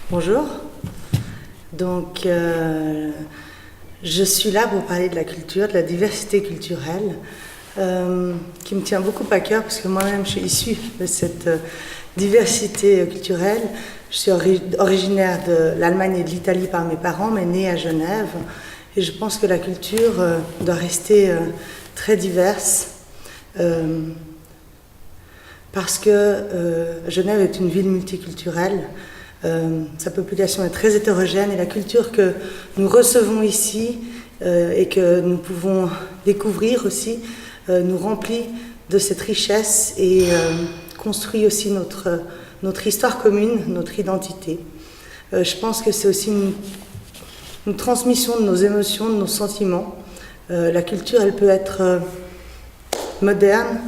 Bonjour. Donc, je suis là pour parler de la culture, de la diversité culturelle, qui me tient beaucoup à cœur parce que moi-même je suis issue de cette diversité culturelle. Je suis originaire de l'Allemagne et de l'Italie par mes parents, mais née à Genève. Et je pense que la culture doit rester très diverse. Parce que Genève est une ville multiculturelle. Sa population est très hétérogène et la culture que nous recevons ici et que nous pouvons découvrir aussi nous remplit de cette richesse et construit aussi notre histoire commune, notre identité. Je pense que c'est aussi une transmission de nos émotions, de nos sentiments. La culture, elle peut être moderne,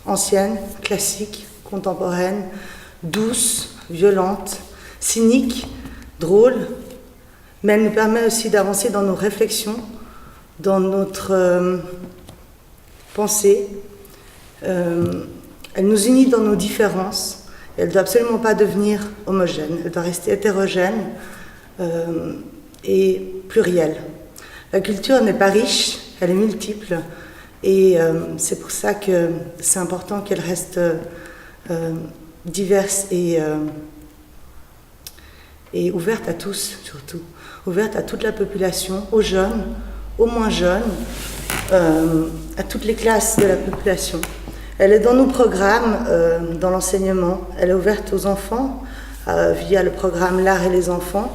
ancienne, classique, contemporaine, douce, violente, cynique, drôle, mais elle nous permet aussi d'avancer dans nos réflexions, dans notre pensée. Elle nous unit dans nos différences. Elle ne doit absolument pas devenir homogène, elle doit rester hétérogène et plurielle. La culture n'est pas riche, elle est multiple. Et c'est pour ça que c'est important qu'elle reste diverse et ouverte à tous, surtout. Ouverte à toute la population, aux jeunes, aux moins jeunes, à toutes les classes de la population. Elle est dans nos programmes, dans l'enseignement. Elle est ouverte aux enfants via le programme L'Art et les enfants.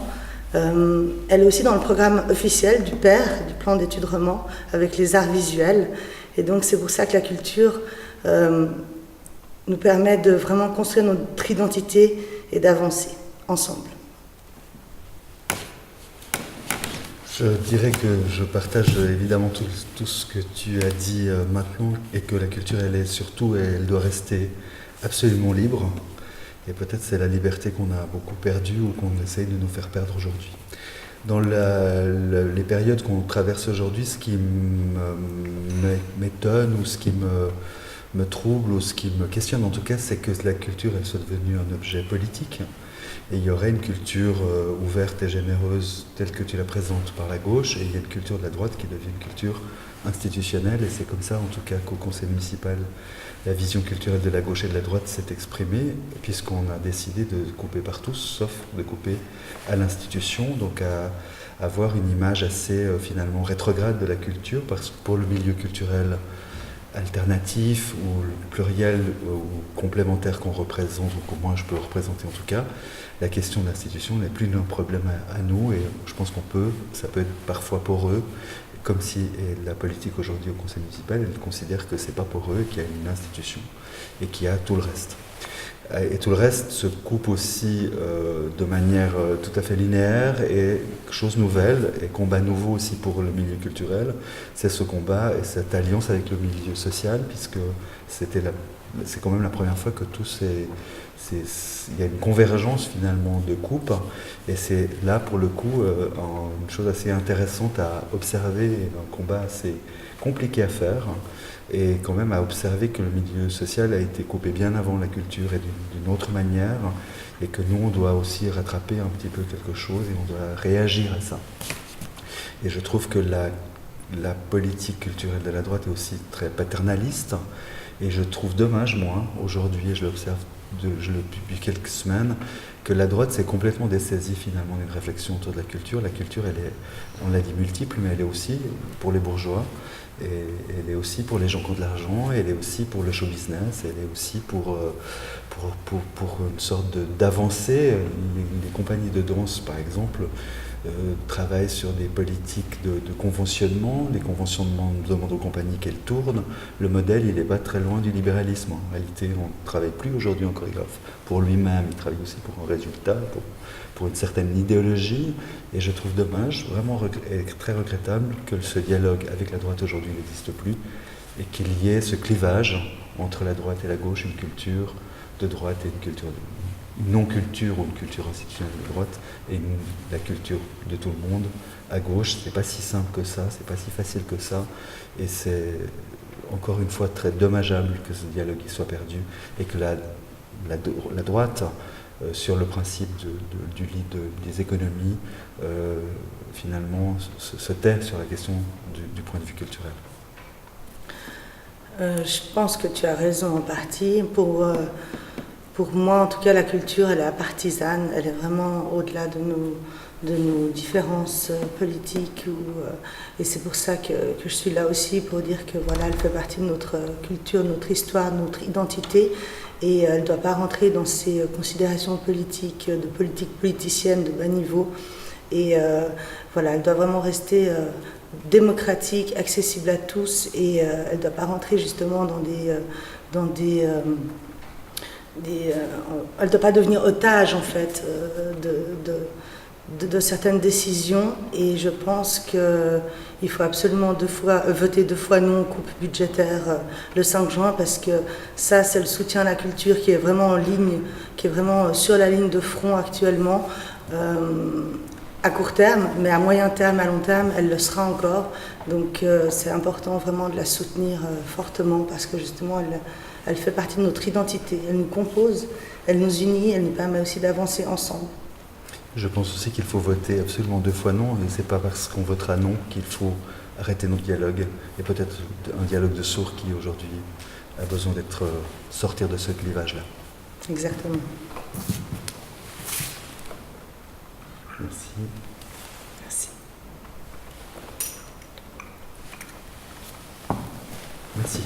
Elle est aussi dans le programme officiel du PER, du plan d'études roman, avec les arts visuels. Et donc c'est pour ça que la culture nous permet de vraiment construire notre identité et d'avancer ensemble. Je dirais que je partage évidemment tout ce que tu as dit maintenant et que la culture, elle est surtout, elle doit rester absolument libre. Et peut-être c'est la liberté qu'on a beaucoup perdue ou qu'on essaye de nous faire perdre aujourd'hui. Dans les périodes qu'on traverse aujourd'hui, ce qui m'étonne ou ce qui me trouble ou ce qui me questionne en tout cas, c'est que la culture, elle soit devenue un objet politique. Et il y aurait une culture ouverte et généreuse telle que tu la présentes par la gauche, et il y a une culture de la droite qui devient une culture institutionnelle, et c'est comme ça en tout cas qu'au conseil municipal, la vision culturelle de la gauche et de la droite s'est exprimée, puisqu'on a décidé de couper partout, sauf de couper à l'institution, donc à avoir une image assez finalement rétrograde de la culture, parce que pour le milieu culturel alternatif ou pluriel ou complémentaire qu'on représente, ou que moi je peux représenter en tout cas, la question de l'institution n'est plus un problème à nous, et je pense ça peut être parfois poreux, comme si la politique aujourd'hui au conseil municipal, elle considère que c'est pas poreux, qu'il y a une institution et qu'il y a tout le reste. Et tout le reste se coupe aussi de manière tout à fait linéaire, et chose nouvelle et combat nouveau aussi pour le milieu culturel, c'est ce combat et cette alliance avec le milieu social, puisque c'est quand même la première fois que il y a une convergence finalement de coupe, et c'est là pour le coup une chose assez intéressante à observer, un combat assez compliqué à faire, et quand même à observer que le milieu social a été coupé bien avant la culture et d'une autre manière, et que nous on doit aussi rattraper un petit peu quelque chose et on doit réagir à ça. Et je trouve que la politique culturelle de la droite est aussi très paternaliste, et je trouve dommage, moi, aujourd'hui, et je l'observe depuis quelques semaines, que la droite s'est complètement dessaisie finalement d'une réflexion autour de la culture. La culture, elle est, on l'a dit, multiple, mais elle est aussi pour les bourgeois, et elle est aussi pour les gens qui ont de l'argent, elle est aussi pour le show business, elle est aussi pour une sorte d'avancée. Les compagnies de danse, par exemple, travaillent sur des politiques de conventionnement. Les conventionnements demandent aux compagnies qu'elles tournent. Le modèle, il n'est pas très loin du libéralisme. En réalité, on ne travaille plus aujourd'hui en chorégraphe pour lui-même, il travaille aussi pour un résultat, pour une certaine idéologie. Et je trouve dommage, vraiment et très regrettable, que ce dialogue avec la droite aujourd'hui n'existe plus, et qu'il y ait ce clivage entre la droite et la gauche, une culture de droite et une culture une non-culture ou une culture institutionnelle de droite, et la culture de tout le monde à gauche. C'est pas si simple que ça, c'est pas si facile que ça, et c'est encore une fois très dommageable que ce dialogue soit perdu, et que la droite sur le principe des économies, finalement, se tait sur la question du point de vue culturel. Je pense que tu as raison en partie. Pour moi, en tout cas, la culture, elle est partisane, elle est vraiment au-delà de nos différences politiques. Et c'est pour ça que je suis là aussi, pour dire que voilà, elle fait partie de notre culture, notre histoire, notre identité. Et elle ne doit pas rentrer dans ces considérations politiques, de politicienne de bas niveau. Et voilà, elle doit vraiment rester démocratique, accessible à tous. Et elle ne doit pas rentrer justement elle ne doit pas devenir otage en fait de certaines décisions, et je pense qu'il faut absolument voter 2 fois non aux coupes budgétaires le 5 juin, parce que ça, c'est le soutien à la culture qui est vraiment en ligne, qui est vraiment sur la ligne de front actuellement, à court terme, mais à moyen terme, à long terme, elle le sera encore. Donc c'est important vraiment de la soutenir fortement, parce que justement, elle fait partie de notre identité, elle nous compose, elle nous unit, elle nous permet aussi d'avancer ensemble. Je pense aussi qu'il faut voter absolument 2 fois non, et c'est pas parce qu'on votera non qu'il faut arrêter notre dialogue, et peut-être un dialogue de sourds qui aujourd'hui a besoin sortir de ce clivage-là. Exactement. Merci. Merci. Merci.